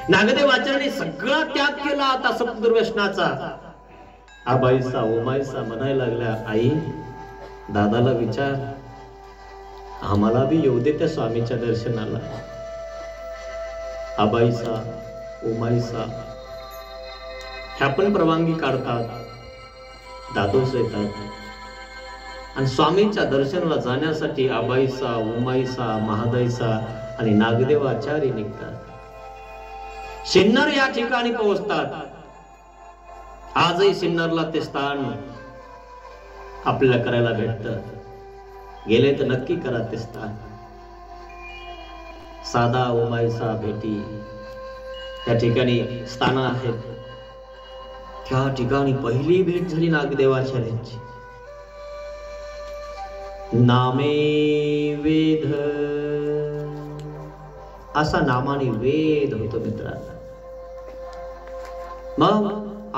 नागदेव आचार्यांनी सगळा त्याग केला आता सप्तदुर्व्यसनाचा. आबाईसा ओमाईसा म्हणायला लागल्या, आई दादाला विचार, आम्हाला बी येऊ दे त्या स्वामीच्या दर्शनाला. आबाईसा ओमाईसा ह्या पण परवानगी काढतात. दादोस येतात आणि स्वामींच्या दर्शनाला जाण्यासाठी आबाईसा ओमाईसा महादाईसा आणि नागदेव आचार्य निघतात. सिन्नर या ठिकाणी पोहोचतात. आजही सिन्नरला ते स्थान आपल्याला करायला भेटतं. गेले तर नक्की करा ते स्थान. साधा ओमाईसा भेटी त्या ठिकाणी स्थान आहेत. त्या ठिकाणी पहिली भेट झाली नागदेवाचार्यांची. नामे वेद, असा नामाने वेद होतो मित्रांनो. मग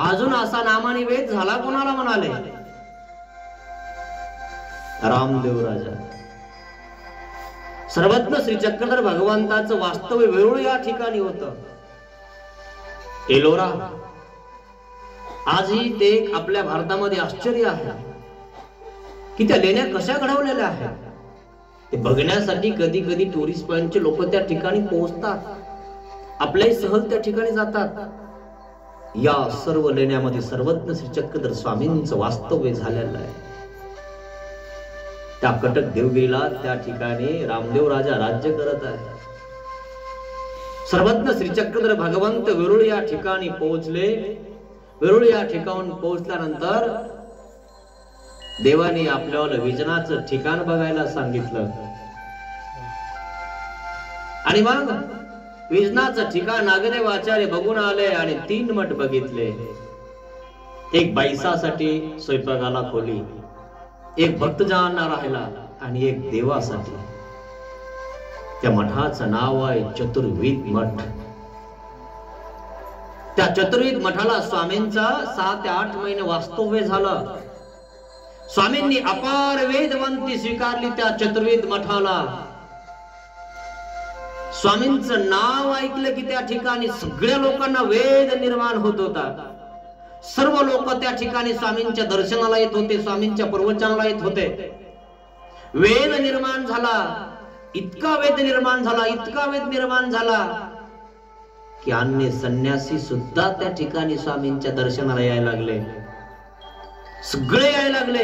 अजून असा नामाने वेद झाला कोणाला म्हणाले? रामदेव राजा. सर्वज्ञ श्री चक्रधर भगवंताचं वास्तव्य वेरूळ या ठिकाणी होतं. एलोरा आजही ते आपल्या भारतामध्ये आश्चर्य आहे की त्या लेण्या कशा घडवलेल्या आहेत. ते बघण्यासाठी कधी कधी टुरिस्ट पॉइंटचे लोक त्या ठिकाणी पोहोचतात, आपल्याही सहल त्या ठिकाणी जातात. या सर्व लेण्यामध्ये सर्वज्ञ श्री चक्रधर स्वामींचं वास्तव्य झालेलं आहे. त्या कटक देवगिरीला त्या ठिकाणी रामदेव राजा राज्य करत आहे. सर्वज्ञ श्री चक्रधर भगवंत वेरूळ या ठिकाणी पोहोचले. वेरूळ या ठिकाणी पोहोचल्यानंतर देवाने आपल्याला विजनाचं ठिकाण बघायला सांगितलं. आणि मग विजनाचं ठिकाण नागदेव आचार्य बघून आले आणि 3 मठ बघितले. एक बैसासाठी स्वयंपाकाला खोली, एक भक्तजनांना राहायला आणि एक देवासाठी. त्या मठाचं नाव आहे चतुर्वेद मठ. त्या चतुर्वेद मठाला स्वामींचा 6 ते 8 महिने वास्तव्य झालं. स्वामींनी अपार वेदवंती स्वीकारली त्या चतुर्वेद मठाला. स्वामींचं नाव ऐकलं की त्या ठिकाणी सगळ्या लोकांना वेद निर्माण होत होता. सर्व लोक त्या ठिकाणी स्वामींच्या दर्शनाला येत होते, स्वामींच्या प्रवचनाला येत होते. वेद निर्माण झाला, इतका वेद निर्माण झाला, इतका वेद निर्माण झाला की अन्य संन्यासी सुद्धा त्या ठिकाणी स्वामींच्या दर्शनाला यायला लागले. सगळे यायला लागले,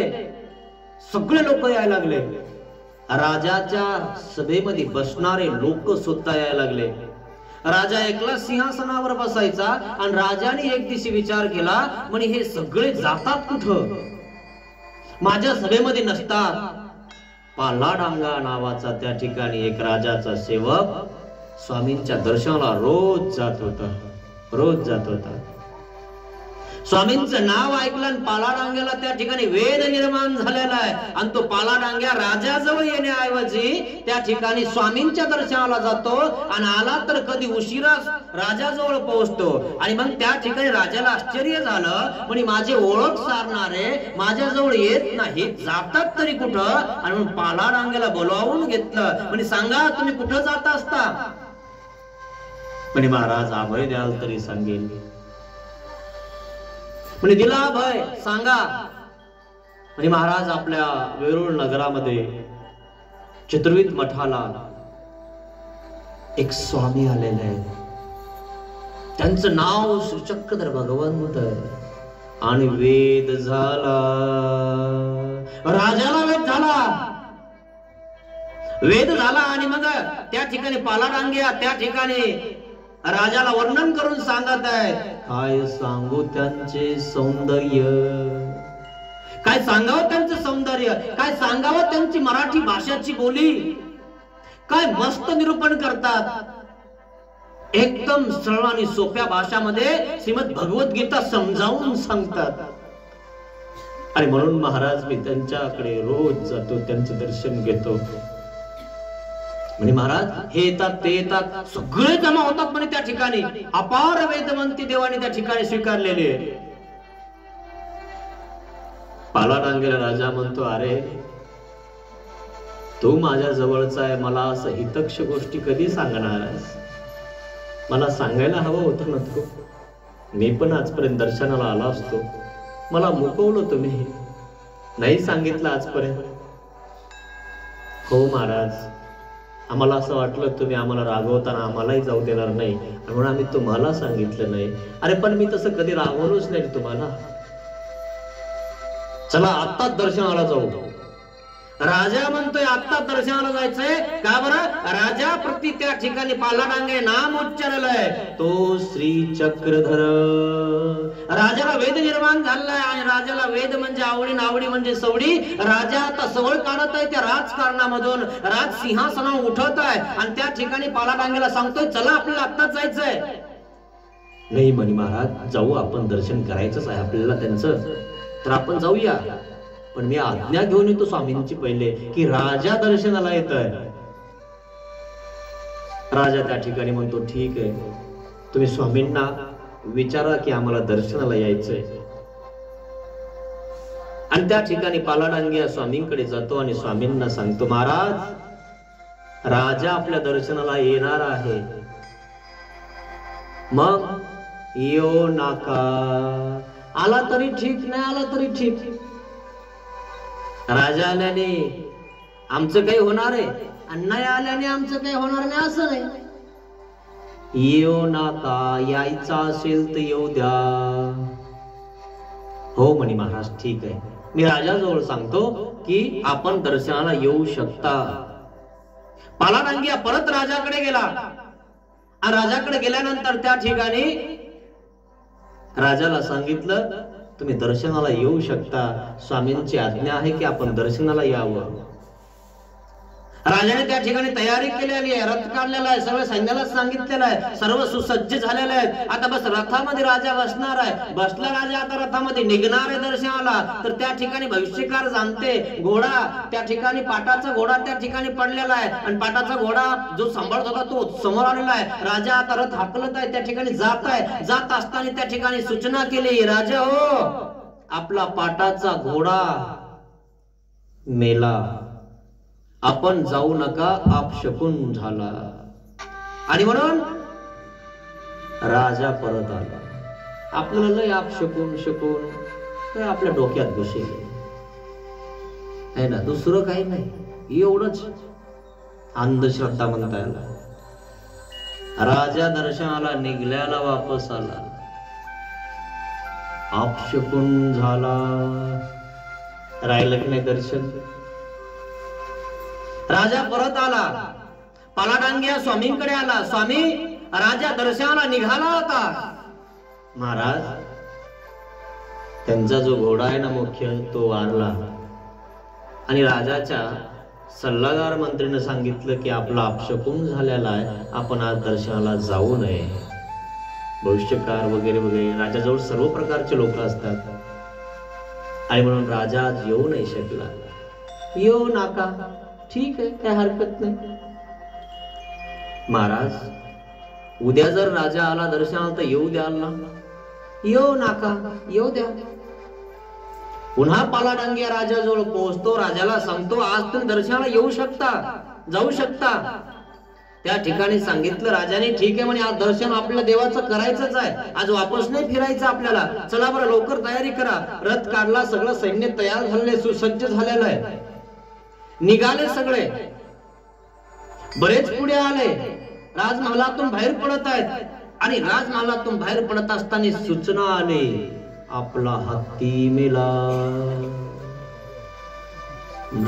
सगळे लोक यायला लागले. राजाच्या सभेमध्ये बसणारे लोक सुद्धा यायला लागले. राजा एकला सिंहासनावर बसायचा आणि राजाने एक दिवशी विचार केला, म्हणे हे सगळे जातात कुठं, माझ्या सभेमध्ये नसतात. पालाडांगा नावाचा त्या ठिकाणी एक राजाचा सेवक स्वामींच्या दर्शनाला रोज जात होता, रोज जात होता. स्वामींचं नाव ऐकलं आणि पालाडांग्याला त्या ठिकाणी वेद निर्माण झालेला आहे. आणि तो पालाडांग्या राजाजवळ येण्याऐवजी त्या ठिकाणी स्वामींच्या दर्शनाला जातो आणि आला तर कधी उशिरा राजाजवळ पोहोचतो. आणि मग त्या ठिकाणी राजाला आश्चर्य झालं, म्हणजे माझे ओळख सारणारे माझ्याजवळ येत नाही, जातात तरी कुठं. आणि मग पालाडांग्याला बोलावून घेतलं, म्हणजे सांगा तुम्ही कुठं जात असता. म्हणजे महाराज अभय द्याल तरी सांगेल. म्हणजे दिला भय, सांगा. म्हणजे महाराज आपल्या वेरूळ नगरामध्ये चतुर्वेद मठाला एक स्वामी आलेले आहेत. त्यांचं नाव श्रीचक्रधर भगवंत. आणि वेद झाला, राजाला वेद झाला, वेद झाला. आणि मग त्या ठिकाणी पालाडांग्या त्या ठिकाणी राजाला वर्णन करून सांगत आहे. काय सांगू त्यांचे सौंदर्य, काय सांगावं त्यांचं सौंदर्य, काय सांगावं त्यांची मराठी भाषाची बोली, काय मस्त निरूपण करतात. एकदम सरळ आणि सोप्या भाषामध्ये श्रीमद भगवद्गीता समजावून सांगतात. आणि म्हणून महाराज मी त्यांच्याकडे रोज जातो, त्यांचं दर्शन घेतो. म्हणजे महाराज हे येतात ते येतात, सगळे जमा होतात म्हणे त्या ठिकाणी. अपार वेदवंती देवाने त्या ठिकाणी स्वीकारलेले. पालाडांगेला राजा म्हणतो, अरे तू माझ्या जवळचा आहे, मला असं हितक्ष गोष्टी कधी सांगणार आहेस. मला सांगायला हवं होतं ना तू. मी पण आजपर्यंत दर्शनाला आला असतो, मला मुकवलं तुम्ही, नाही सांगितलं आजपर्यंत. हो महाराज, आम्हाला असं वाटलं तुम्ही आम्हाला रागवताना आम्हालाही जाऊ देणार नाही, म्हणून आम्ही तुम्हाला सांगितलं नाही. अरे पण मी तसं कधी रागवलोच नाही तुम्हाला. चला आत्ताच दर्शनाला जाऊ. राजा म्हणतोय आत्ता दर्शनाला जायचंय. का बरं? राजा प्रति त्या ठिकाणी पालाडांगे नाम उच्चारलंय, तो श्री चक्रधर. राजाला वेद निर्माण झालाय आणि राजाला वेद म्हणजे आवडी, आवडी म्हणजे सवडी. राजा आता सवळ काढत आहे त्या राजकारणामधून, राज सिंहासनावर उठवत आहे आणि त्या ठिकाणी पालाडांगेला सांगतोय चला आपल्याला आत्ताच जायचंय. नाही म्हणे महाराज, जाऊ आपण, दर्शन करायचंच आहे आपल्याला त्यांचं, तर आपण जाऊया. पण मी आज्ञा घेऊन येतो स्वामींची पहिले की राजा दर्शनाला येत आहे. राजा त्या ठिकाणी म्हणतो ठीक आहे, तुम्ही स्वामींना विचारा की आम्हाला दर्शनाला यायचंय. आणि त्या ठिकाणी पालाडांग्या स्वामींकडे जातो आणि स्वामींना सांगतो, महाराज राजा आपल्या दर्शनाला येणार आहे, मग येऊ नका. आला तरी ठीक, नाही आला तरी ठीक. राजा आल्याने आमचं काही होणार आहे आणि नाही आल्याने आमचं काही होणार नाही असं नाही. येऊ नका, यायचा असेल तर येऊ द्या. हो म्हणे महाराज ठीक आहे, मी राजाजवळ सांगतो की आपण दर्शनाला येऊ शकता. पालाडांगिया परत राजाकडे गेला. राजाकडे गेल्यानंतर त्या ठिकाणी राजाला सांगितलं तुम्ही दर्शनाला येऊ शकता, स्वामींची आज्ञा आहे की आपण दर्शनाला यावं. राजाने त्या ठिकाणी तयारी केलेली आहे, रथ काढलेला आहे, सगळं सैन्याला सांगितलेलं आहे, सर्व सुसज्ज झालेले आहेत. आता बस रथामध्ये राजा बसणार आहे. बसला राजा आता रथामध्ये निघणार आहे दर्शनाला. तर त्या ठिकाणी भविष्यकार जाणते घोडा त्या ठिकाणी, पाटाचा घोडा त्या ठिकाणी पडलेला आहे आणि पाटाचा घोडा जो सांभाळत होता तो समोर आलेला आहे. राजा आता रथ हाकलत आहे, त्या ठिकाणी जात आहे. जात असताना त्या ठिकाणी सूचना केली, राजा हो, आपला पाटाचा घोडा मेला, आपण जाऊ नका, अपशकुन झाला. आणि म्हणून राजा परत आला. आपल्याला लय अपशकुन शकून आपल्या डोक्यात बसेल आहे ना, दुसरं काही नाही, एवढंच अंधश्रद्धा म्हणता याला. राजा दर्शनाला निघल्याला वापस आला, अपशकुन झाला. राहिलं की नाही दर्शन. राजा परत आला, पालाडांग्या स्वामींकडे आला. स्वामी, राजा दर्शनाला निघाला होता. महाराज, त्यांचा जो घोडा आहे ना मुख्य, तो वारला. आणि राजाच्या सल्लागार मंत्रीने सांगितलं की आपला अपशकुन झालेला आहे, आपण आज दर्शनाला जाऊ नये. भविष्यकार वगैरे वगैरे राजाजवळ सर्व प्रकारचे लोक असतात आणि म्हणून राजा आज येऊ नाही शकला. येऊ नका, ठीक आहे, काय हरकत नाही. महाराज, उद्या जर राजा आला दर्शनाला तर येऊ द्याल ना. येऊ नका, येऊ द्या. पुन्हा पालाडांगिया राजाजवळ पोहोचतो, राजाला सांगतो आज तुम्ही दर्शनाला येऊ शकता, जाऊ शकता. त्या ठिकाणी सांगितलं राजाने, ठीक आहे म्हणे, आज दर्शन आपल्या देवाचं करायचंच आहे, आज वापस नाही फिरायचं आपल्याला. चला बरं, लवकर तयारी करा. रथ काढला, सगळं सैन्य तयार झालेलं, सुसज्ज झालेलं आहे. निघाले सगळे, बरेच पुढे आले, राजमहालातून बाहेर पडत आहेत. आणि राजमहालातून बाहेर पडत असताना सूचना आली, आपला हत्ती मेला.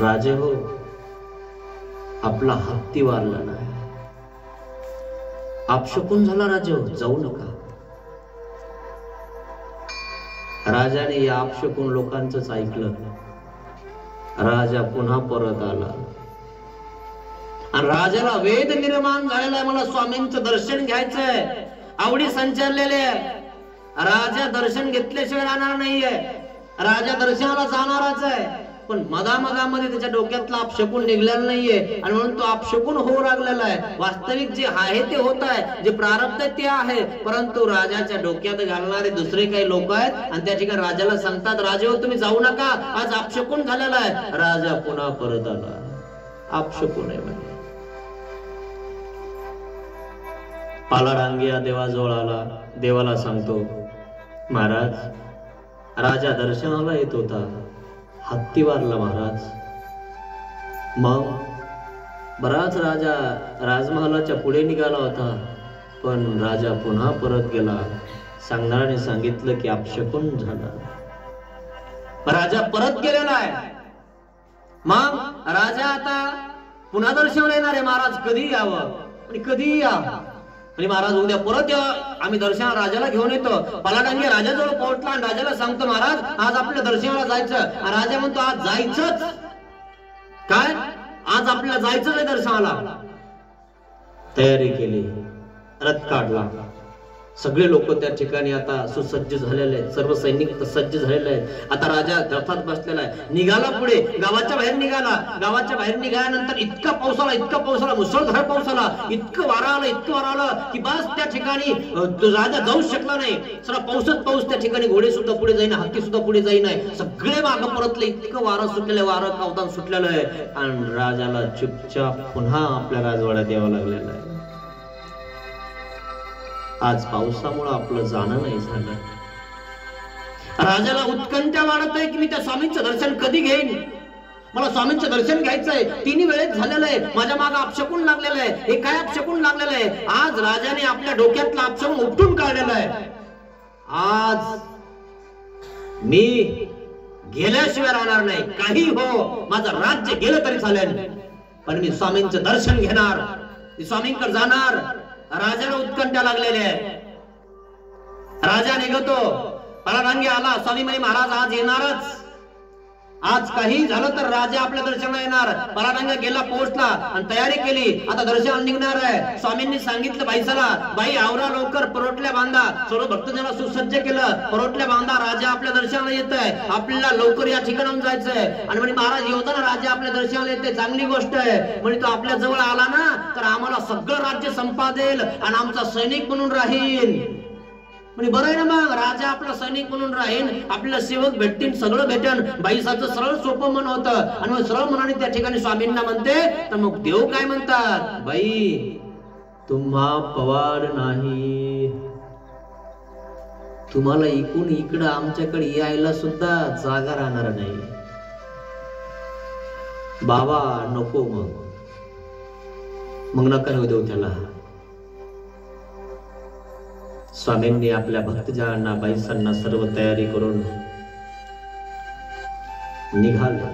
राजे हो, आपला हत्ती वारला नाही, अपशकुन झाला. राजे हो, जाऊ नका. राजाने या अपशकुन लोकांचंच ऐकलं. राजा पुन्हा परत आला आणि राजाला वेद निर्माण झालेला आहे, मला स्वामींचं दर्शन घ्यायचंय, आवडी संचारलेले. राजा दर्शन घेतल्याशिवाय राहणार नाहीये, राजा दर्शनाला जाणारच आहे. पण मधामध्ये त्याच्या डोक्यातला अपशकुन निघलेला नाहीये आणि म्हणून तो अपशकुन होऊ लागलेला आहे. वास्तविक जे आहे ते होत आहे, जे प्रारब्ध ते आहे, परंतु राजाच्या डोक्यात घालणारे दुसरे काही लोक आहेत आणि त्या ठिकाणी राजाला सांगतात, राजे हो, तुम्ही जाऊ नका, आज अपशकुन झालेला आहे. राजा पुन्हा परत आला, अपशकुन आहे म्हणजे. पालाडांगिया देवाजवळ आला, देवाला सांगतो, महाराज, राजा दर्शनाला येत होता, हत्ती वारला महाराज. मग बराच राजा राजमहालाच्या पुढे निघाला होता, पण राजा पुन्हा परत गेला. सांगणाऱ्याने सांगितलं की अपशकुन झाला. राजा परत गेलेला आहे. मग राजा आता पुन्हा दर्शनाला येणार आहे. महाराज कधी यावं आणि कधी या, आणि महाराज उद्या परत या, आम्ही दर्शनाला राजाला घेऊन येतो. पालाडांगिया राजाजवळ पोहोचला आणि राजाला सांगतो, महाराज आज आपल्या दर्शनाला जायचं. राजा म्हणतो, आज जायचंच काय, आज आपल्याला जायचं आहे दर्शनाला. तयारी केली, रथ काढला, सगळे लोक त्या ठिकाणी आता सुसज्ज झालेले आहेत, सर्व सैनिक सज्ज झालेले आहेत. आता राजा रथात बसलेला आहे, निघाला पुढे, गावाच्या बाहेर निघाला. गावाच्या बाहेर निघाल्यानंतर इतका पाऊस आला, मुसळधार पाऊस आला, इतकं वारा आलं की बस त्या ठिकाणी राजा जाऊ शकला नाही. सर्व पाऊसच पाऊस, त्या ठिकाणी घोडे सुद्धा पुढे जाईना, हत्ती सुद्धा पुढे जाईना, सगळे मागं परतले. इतकं वारं सुटलेलं, वारं कावतान सुटलेलं आहे आणि राजाला चुपचाप पुन्हा आपल्या राजवाड्यात यावं लागलेलं आहे. आज पावसामुळे आपलं जाणं नाही झालं. राजाला उत्कंठा वाढत आहे की मी त्या स्वामींचं दर्शन कधी घेईन, मला स्वामींचं दर्शन घ्यायचंय. तिन्ही वेळेत झालेलं आहे, माझ्या मागे अपशकुन लागलेलं आहे. हे काय अपशकुन लागलेलं आहे? आज राजाने आपल्या डोक्यातला अपशकुन उपटून काढलेला आहे. आज मी गेल्याशिवाय राहणार नाही, काही हो, माझं राज्य गेलं तरी चालेल, पण मी स्वामींचं दर्शन घेणार, मी स्वामींकडे जाणार. राजाला उत्कंठा लागलेली आहे. राजा निघतो, पालाडांगिया आला, स्वामी म्हणे महाराज आज येणारच. आज काही झालं तर राजा आपल्या दर्शनाला येणार. पराडंगा गेला, पोहोचला आणि तयारी केली, आता दर्शन निघणार आहे. स्वामींनी सांगितलं बाईसाला, बाई आवरा लवकर, परोटल्या बांधा. सर्व भक्तजनांना सुसज्ज केलं, परोटल्या बांधा, राजा आपल्या दर्शनाला येत आहे, आपल्याला लवकर या ठिकाणाहून जायचंय. आणि म्हणे महाराज येतो ना, राजा आपल्या दर्शनाला येते, चांगली गोष्ट आहे. म्हणे तो आपल्या जवळ आला ना तर आम्हाला सगळं राज्य संपादेल आणि आमचा सैनिक म्हणून राहील. म्हणजे बरं आहे ना, मग राजा आपला सैनिक म्हणून राहील, आपल्याला सेवक भेटतील, सगळं भेटन. बाईसाचं सरळ सोपं मन होतं. आणि मग सरळ मनाने त्या ठिकाणी स्वामींना म्हणते. तर मग देव काय म्हणतात, बाई तुम्हा पवार नाही, तुम्हाला इकडून इकडं आमच्याकडे यायला सुद्धा जागा राहणार नाही. बाबा नको, मग नका येऊ देऊ त्याला. स्वामींनी आपल्या भक्तजनांना, बाईसांना सर्व तयारी करून निघाले.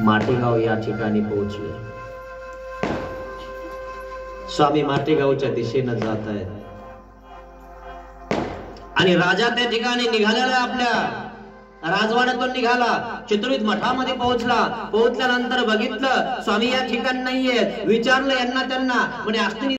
माटेगाव या ठिकाणी पोहोचले. स्वामी माटेगावच्या दिशेनं जात आहेत आणि राजा त्या ठिकाणी निघालेला आपल्या राजवाड्यातून निघाला, चित्रित मठामध्ये पोहोचला. पोहोचल्यानंतर बघितलं स्वामी या ठिकाणी नाहीये. विचारलं यांना त्यांना, म्हणे असतील